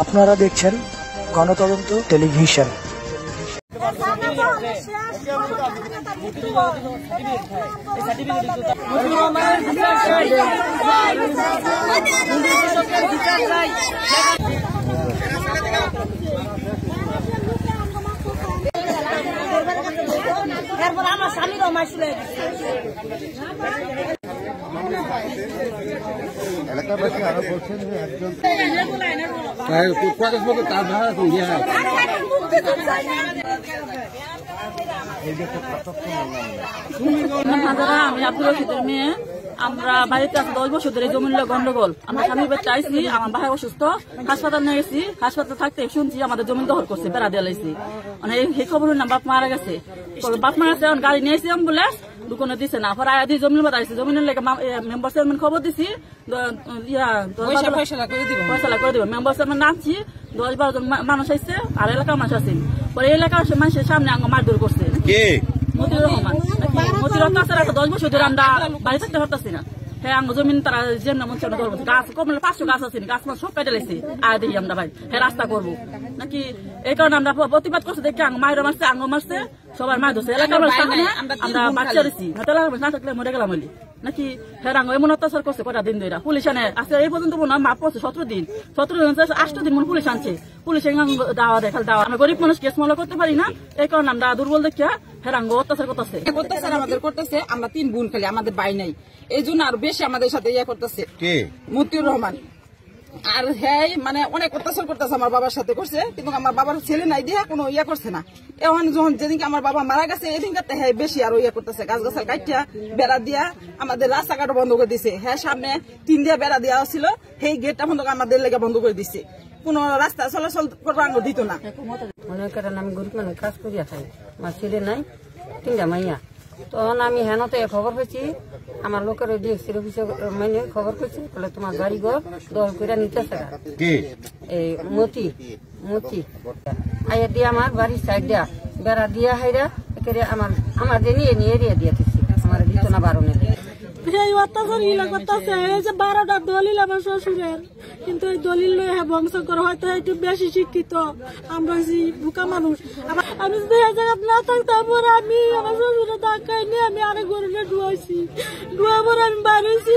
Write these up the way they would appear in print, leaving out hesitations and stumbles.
আপনারা দেখছেন গণতদন্ত টেলিভিশন। আমার স্বামীরও মাসিল এলাকাবাসী আরো বলছেন যে একজন আমি আব্দুল রশিদের মেয়ে। আমরা বাড়িতে আছি 10 বছর ধরে জমির গন্ডগোল। আমরা স্বামীর বাড়িতে আইসি, আমার ভাই অসুস্থ, হাসপাতাল নিয়ে গেছি। হাসপাতাল থাকতে শুনছি আমাদের জমি দখল করছে, বেড়া দিয়ে লাইছি। মানে এই খবর না বাপ মারা গেছে, বাপ মারা গেছে। গাড়ি নিয়েছি অ্যাম্বুলেন্স, দোকানে দিছে না। পরে আয়া দিয়ে জমিন বাতাইছে, জমিনের লেগে মেম্বার চেয়ারম্যান খবর দিছি, পয়সা করে দিব। মেম্বার চেয়ারম্যান নাচছি, 10-12 জন মানুষ আসছে, আর এলাকার মানুষ আছে। পরে এলাকার মানুষের সামনে আঙ্গ মারধর করছে মতিউর রহমান। মতিউর রহমান আছে 10 বছর ধরে আমরা বাড়ি থাকতে পারতেছি না। হ্যাঁ, আঙ্গ জমিন তারা যেন মন চান ধরবো, গাছ কমলে 500 গাছ আছে, গাছ সব কেটে লেছি। আয় দিই আমরা ভাই, হ্যাঁ রাস্তা করবো নাকি, এই কারণে আমরা প্রতিবাদ করছি। দেখি আঙ্গ মায়ের মারছে, আঙ্গ মারছে, সবার মার ধরছে। এলাকার আমরা বাচ্চা দিচ্ছি না থাকলে মরে গেলাম হইলি নাকি। হ্যাঁ, আঙ্গ এমন অত্যাচার করছে কটা দিন ধরে। পুলিশ আনে আছে এই পর্যন্ত মাপ পড়ছে 17 দিন 8 দিন পুলিশ আনছে। পুলিশে দাওয়া দেখাল দাওয়া। আমরা গরিব মানুষ কেস মামলা করতে পারি না, এই কারণে আমরা দুর্বল দেখিয়া হেরাঙ্গ অত্যাচার করতেছে। আমাদের করতেছে, আমরা 3 বোন খালি, আমাদের ভাই নাই, এই জন্য আরো বেশি আমাদের সাথে ইয়া করতেছে মতিউর রহমান। আর হ্যাঁ, মানে অনেক অত্যাচার করতেছে, আমার বাবার সাথে করছে, কিন্তু আমার বাবার ছেলে নাই দিয়া কোনো ইয়া করছে না। এখন যখন যেদিনকে আমার বাবা মারা গেছে, এদিনকে হ্যাঁ বেশি আরো ইয়া করতেছে, গাছ গাছাল কাটিয়া বেড়া দিয়া আমাদের রাস্তাঘাট বন্ধ করে দিছে। হ্যাঁ, সামনে 3 দিয়া বেড়া দেওয়া ছিল, সেই গেটটা বন্ধ আমাদের লেগে বন্ধ করে দিছে। কোন রাস্তা চলাচল করবার দিত না। মনে করেন আমি গরিব মানুষ, কাজ করিয়া খাই, আমার ছেলে নাই, 3টা মাইয়া। তখন আমি হেনতে খবর পেয়েছি, আমার লোকের ওই ডিএসসির অফিসে মানে খবর পেয়েছি, বলে তোমার গাড়ি ঘর দল করে নিতেছে এই মতি আইয়া দিয়ে আমার বাড়ির সাইড দিয়া বেড়া দিয়া হাইরা আমার দিয়ে নিয়ে এরিয়া দিয়ে দিচ্ছি, আমার দিত না 12 নেই। সেই অত্যাচার ইলা করতেছে, এই যে 12টা দলিল আমার শ্বশুরের, কিন্তু এই দলিল লয়ে বংশ করে হয়তো একটু বেশি শিক্ষিত, আমরা যে বোকা মানুষ। আমি যদি এই জায়গা না থাকতাম, আমি আমার শ্বশুরের ধাক্কায় নিয়ে আমি আরেক ঘরে ডুয়াইছি, ডুয়া পরে আমি বাইরেছি।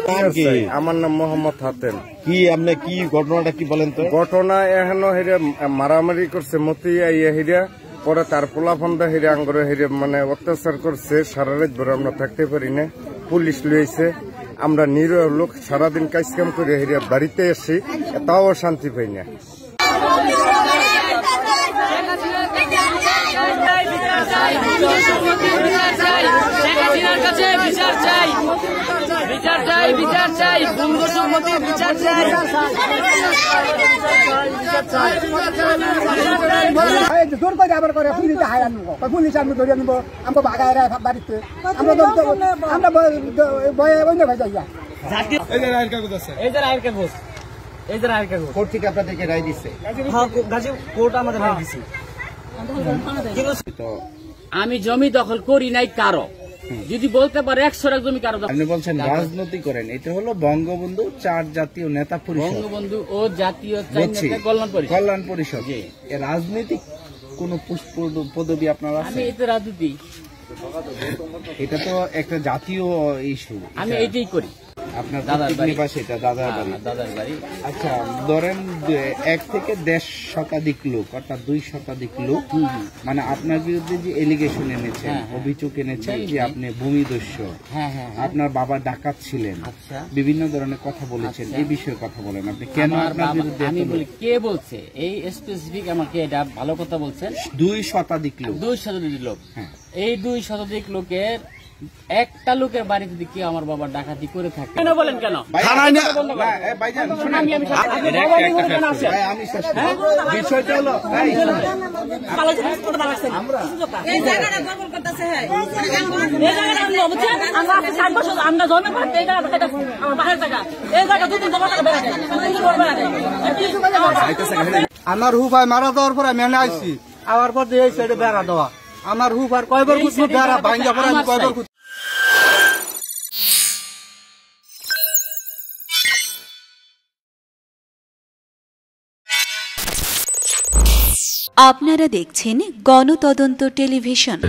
আমার নাম মোহাম্মদ হাতেন। কি আপনি কি ঘটনাটা কি বলেন তো? ঘটনা এখনো হেরে মারামারি করছে মতি আইয়া হেরিয়া, পরে তার পোলাফন্দা হেরে আঙ্গরে হেরে মানে অত্যাচার করছে। সারা রাত ভরে আমরা থাকতে পারি না, পুলিশ লইছে। আমরা নিরীহ লোক সারাদিন কাজ কাম করে হেরিয়া বাড়িতে এসি, তাও শান্তি পাই না। জোর করে আবার করে পুলিশ হায়ার নিব, পুলিশ আমি ধরে নিব, আমরা বাগায় বাড়িতে আমরা বয়ে অন্য ভাই যাইয়া। এই যে রায়ের কাগজ আছে, এই যে রায়ের কাগজ, এই যে রায়ের কাগজ কোর্ট থেকে আপনাদেরকে রায় দিচ্ছে। গাজী কোর্ট আমাদের রায় দিচ্ছে। আমি জমি দখল করি নাই কারো, যদি বলতে পারে 100 জমি কারো। আপনি বলছেন রাজনীতি করেন, এটা হলো বঙ্গবন্ধু 4 জাতীয় নেতা পরিষদ, বঙ্গবন্ধু ও জাতীয় কল্যাণ পরিষদ। রাজনীতিক কোন পদবি আপনার আছে? আমি এটা রাজনীতি, এটা তো একটা জাতীয় ইস্যু, আমি এইটাই করি। আপনার দাদার বাড়ি পাশে, এটা দাদার বাড়ি। আচ্ছা, ধরেন 1 থেকে 1.5 শতাধিক লোক, অর্থাৎ 2 শতাধিক লোক মানে আপনার বিরুদ্ধে যে এলিগেশন এনেছেন, অভিযোগ এনেছেন যে আপনি ভূমিদস্যু, আপনার বাবা ডাকাত ছিলেন, বিভিন্ন ধরনের কথা বলেছেন, এই বিষয়ে কথা বলেন। আপনি কেন আপনার বিরুদ্ধে? আমি বলি, কে বলছে এই স্পেসিফিক আমাকে এটা ভালো কথা বলছেন? 2 শতাধিক লোক, 2 শতাধিক লোক। এই 2 শতাধিক লোকের একটা লোকের বাড়ি যদি কেউ আমার বাবা ডাকাতি করে থাকে, কেন বলেন? কেন বিষয়টা হলো আমরা জন্মের পর এই জায়গা আমার বাহের জায়গা, এই জায়গা 2-3 টাকা বেড়া যায়। আমার হুফায় মারা দেওয়ার পর আমি আইসি, আবার পর এই সাইডে বেড়া দেওয়া, আমার হুফার কয়বার বেড়া ভাঙ্গা পরে আমি কয়বার আপনারা দেখছেন গণতদন্ত টেলিভিশন।